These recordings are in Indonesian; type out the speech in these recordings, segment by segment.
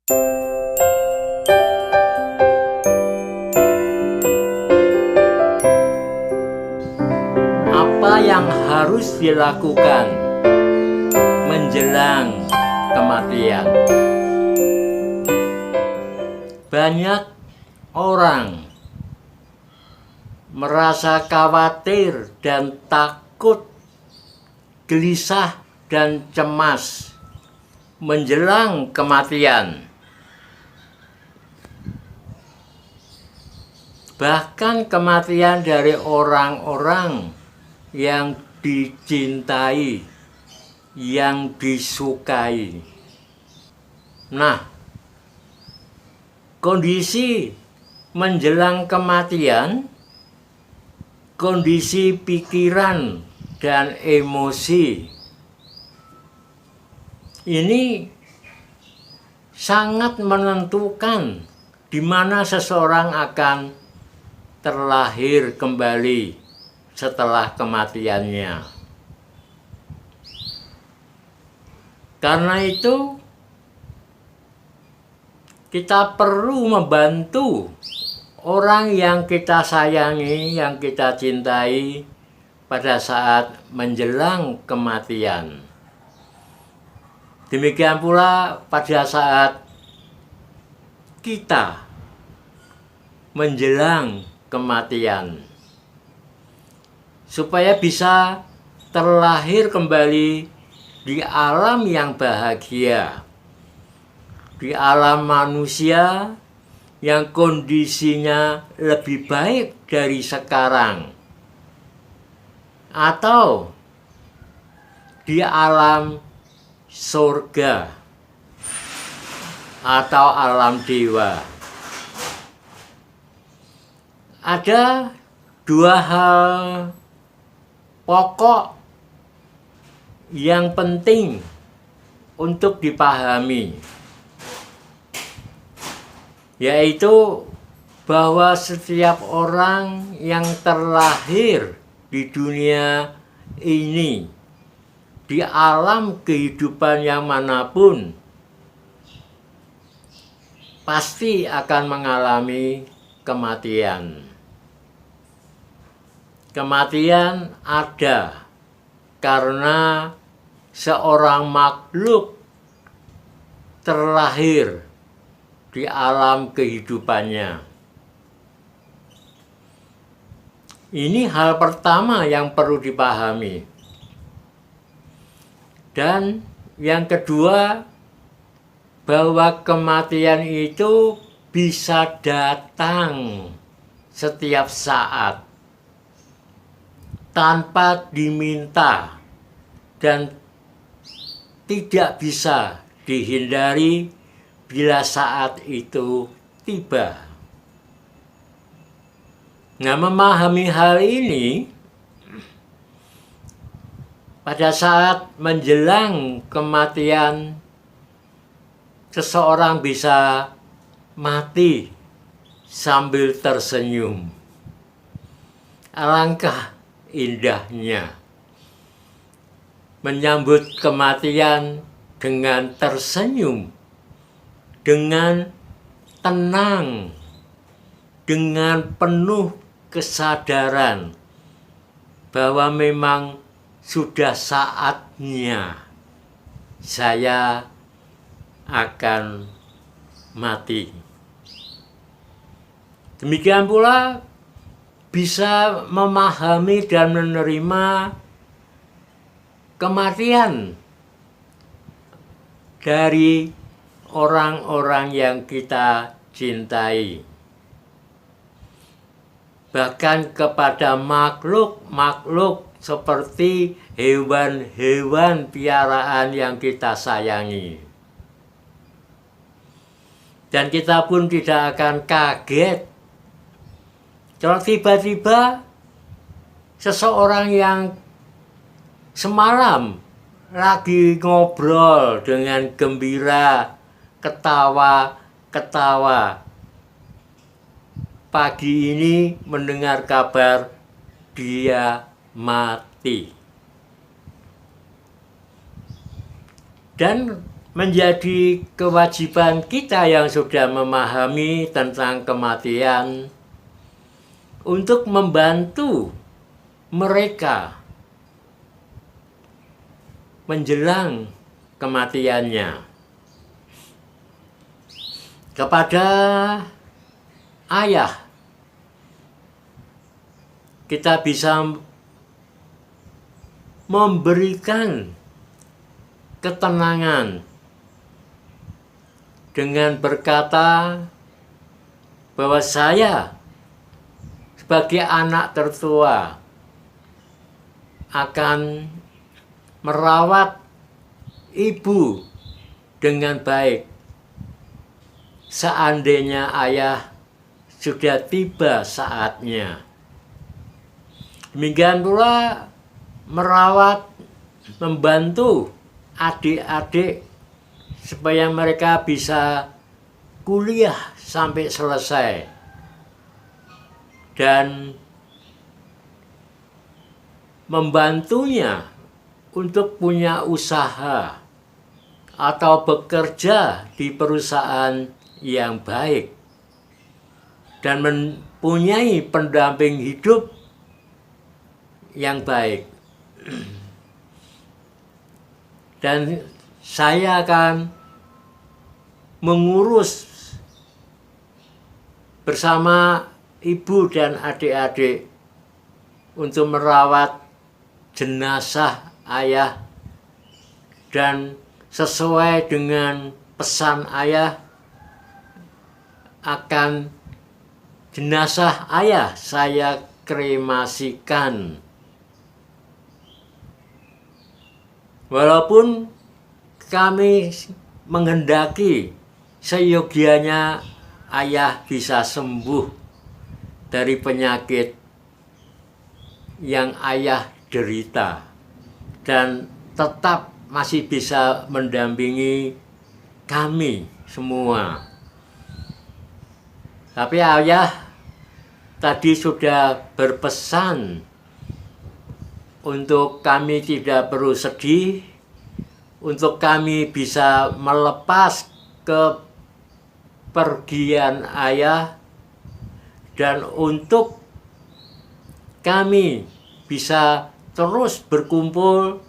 Apa yang harus dilakukan menjelang kematian? Banyak orang merasa khawatir dan takut, gelisah dan cemas menjelang kematian. Bahkan kematian dari orang-orang yang dicintai, yang disukai. Nah, kondisi menjelang kematian, kondisi pikiran dan emosi ini sangat menentukan di mana seseorang akan terlahir kembali setelah kematiannya. Karena itu, kita perlu membantu orang yang kita sayangi, yang kita cintai pada saat menjelang kematian. Demikian pula pada saat kita menjelang kematian, supaya bisa terlahir kembali di alam yang bahagia, di alam manusia yang kondisinya lebih baik dari sekarang, atau di alam surga atau alam dewa. Ada dua hal pokok yang penting untuk dipahami, yaitu bahwa setiap orang yang terlahir di dunia ini, di alam kehidupan yang manapun, pasti akan mengalami kematian. Kematian ada karena seorang makhluk terlahir di alam kehidupannya. Ini hal pertama yang perlu dipahami. Dan yang kedua, bahwa kematian itu bisa datang setiap saat tanpa diminta dan tidak bisa dihindari bila saat itu tiba. Nah, memahami hal ini, pada saat menjelang kematian, seseorang bisa mati sambil tersenyum. Alangkah indahnya menyambut kematian dengan tersenyum, dengan tenang, dengan penuh kesadaran bahwa memang sudah saatnya saya akan mati. Demikian pula bisa memahami dan menerima kematian dari orang-orang yang kita cintai. Bahkan kepada makhluk-makhluk seperti hewan-hewan piaraan yang kita sayangi. Dan kita pun tidak akan kaget kalau tiba-tiba seseorang yang semalam lagi ngobrol dengan gembira, ketawa-ketawa, pagi ini mendengar kabar dia mati. Dan menjadi kewajiban kita yang sudah memahami tentang kematian untuk membantu mereka menjelang kematiannya. Kepada ayah, kita bisa memberikan ketenangan dengan berkata bahwa saya sebagai anak tertua akan merawat ibu dengan baik seandainya ayah sudah tiba saatnya. Demikian pula merawat, membantu adik-adik supaya mereka bisa kuliah sampai selesai dan membantunya untuk punya usaha atau bekerja di perusahaan yang baik dan mempunyai pendamping hidup yang baik. Dan saya akan mengurus bersama ibu dan adik-adik untuk merawat jenazah ayah, dan sesuai dengan pesan ayah akan jenazah ayah saya kremasikan. Walaupun kami menghendaki seyogianya ayah bisa sembuh dari penyakit yang ayah derita dan tetap masih bisa mendampingi kami semua. Tapi ayah tadi sudah berpesan untuk kami tidak perlu sedih, untuk kami bisa melepas kepergian ayah, dan untuk kami bisa terus berkumpul,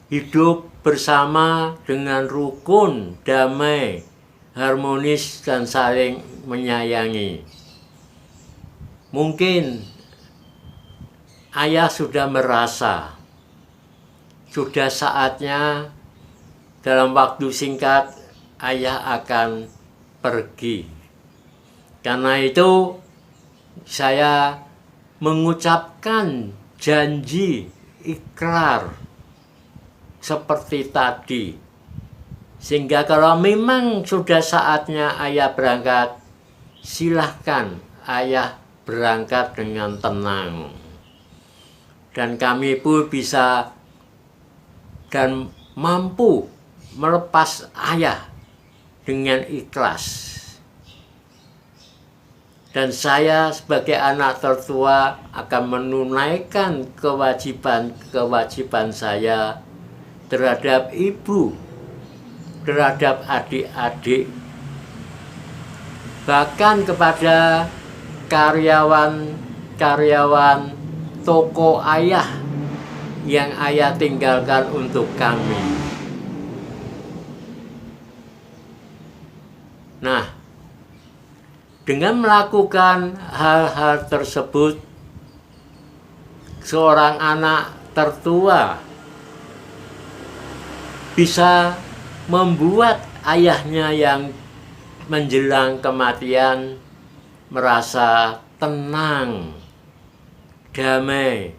hidup bersama dengan rukun, damai, harmonis, dan saling menyayangi. Mungkin ayah sudah merasa sudah saatnya dalam waktu singkat ayah akan pergi. Karena itu saya mengucapkan janji ikrar seperti tadi, sehingga kalau memang sudah saatnya ayah berangkat, silahkan ayah berangkat dengan tenang, dan kami pun bisa dan mampu melepas ayah dengan ikhlas. Dan saya sebagai anak tertua akan menunaikan kewajiban saya terhadap ibu, terhadap adik-adik, bahkan kepada karyawan toko ayah yang ayah tinggalkan untuk kami. Nah, dengan melakukan hal-hal tersebut, seorang anak tertua bisa membuat ayahnya yang menjelang kematian merasa tenang, damai,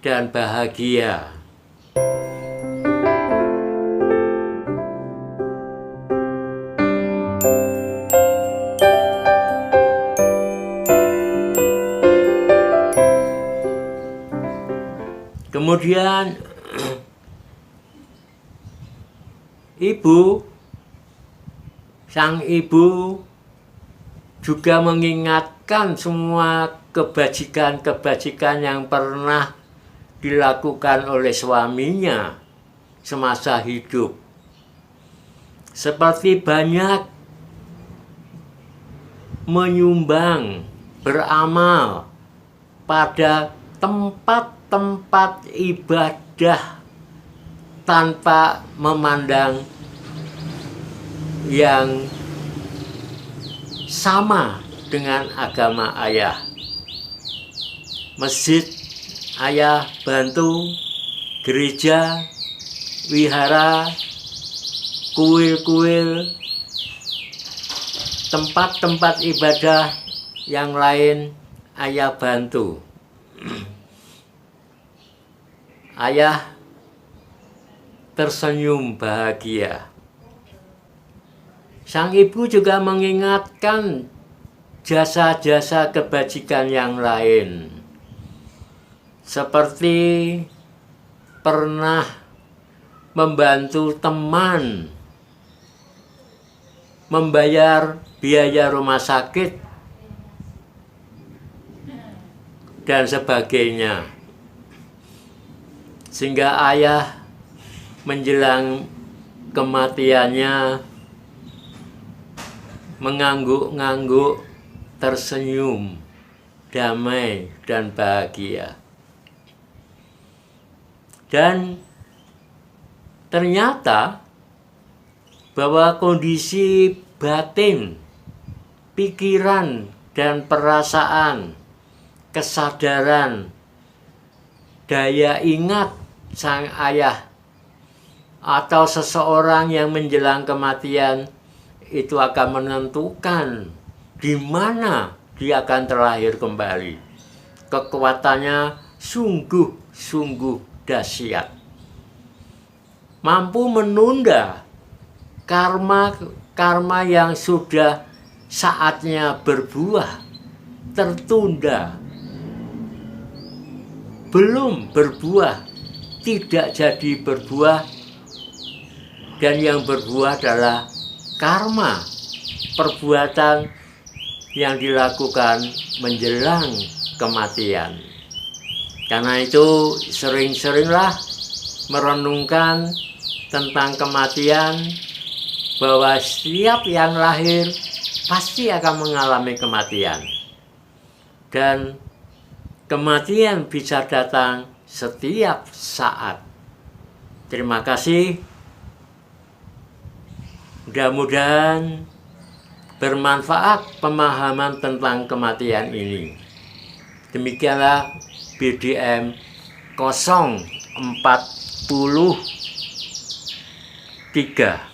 dan bahagia. Kemudian sang ibu juga mengingatkan semua kebajikan-kebajikan yang pernah dilakukan oleh suaminya semasa hidup. seperti banyak menyumbang, beramal pada tempat-tempat ibadah tanpa memandang yang sama dengan agama ayah. Masjid ayah bantu, gereja, wihara, kuil-kuil, tempat-tempat ibadah yang lain ayah bantu. Ayah tersenyum bahagia. Sang ibu juga mengingatkan jasa-jasa kebajikan yang lain, seperti pernah membantu teman membayar biaya rumah sakit dan sebagainya, sehingga ayah menjelang kematiannya mengangguk-ngangguk, tersenyum, damai dan bahagia. Dan ternyata bahwa kondisi batin, pikiran dan perasaan, kesadaran, daya ingat sang ayah atau seseorang yang menjelang kematian itu akan menentukan di mana dia akan terlahir kembali. Kekuatannya sungguh-sungguh dahsyat. Mampu menunda karma yang sudah saatnya berbuah, tertunda, belum berbuah, tidak jadi berbuah, dan yang berbuah adalah karma, perbuatan yang dilakukan menjelang kematian. Karena itu sering-seringlah merenungkan tentang kematian, bahwa setiap yang lahir pasti akan mengalami kematian. Dan kematian bisa datang setiap saat. Terima kasih. Mudah-mudahan bermanfaat pemahaman tentang kematian ini. Demikianlah BDM 043.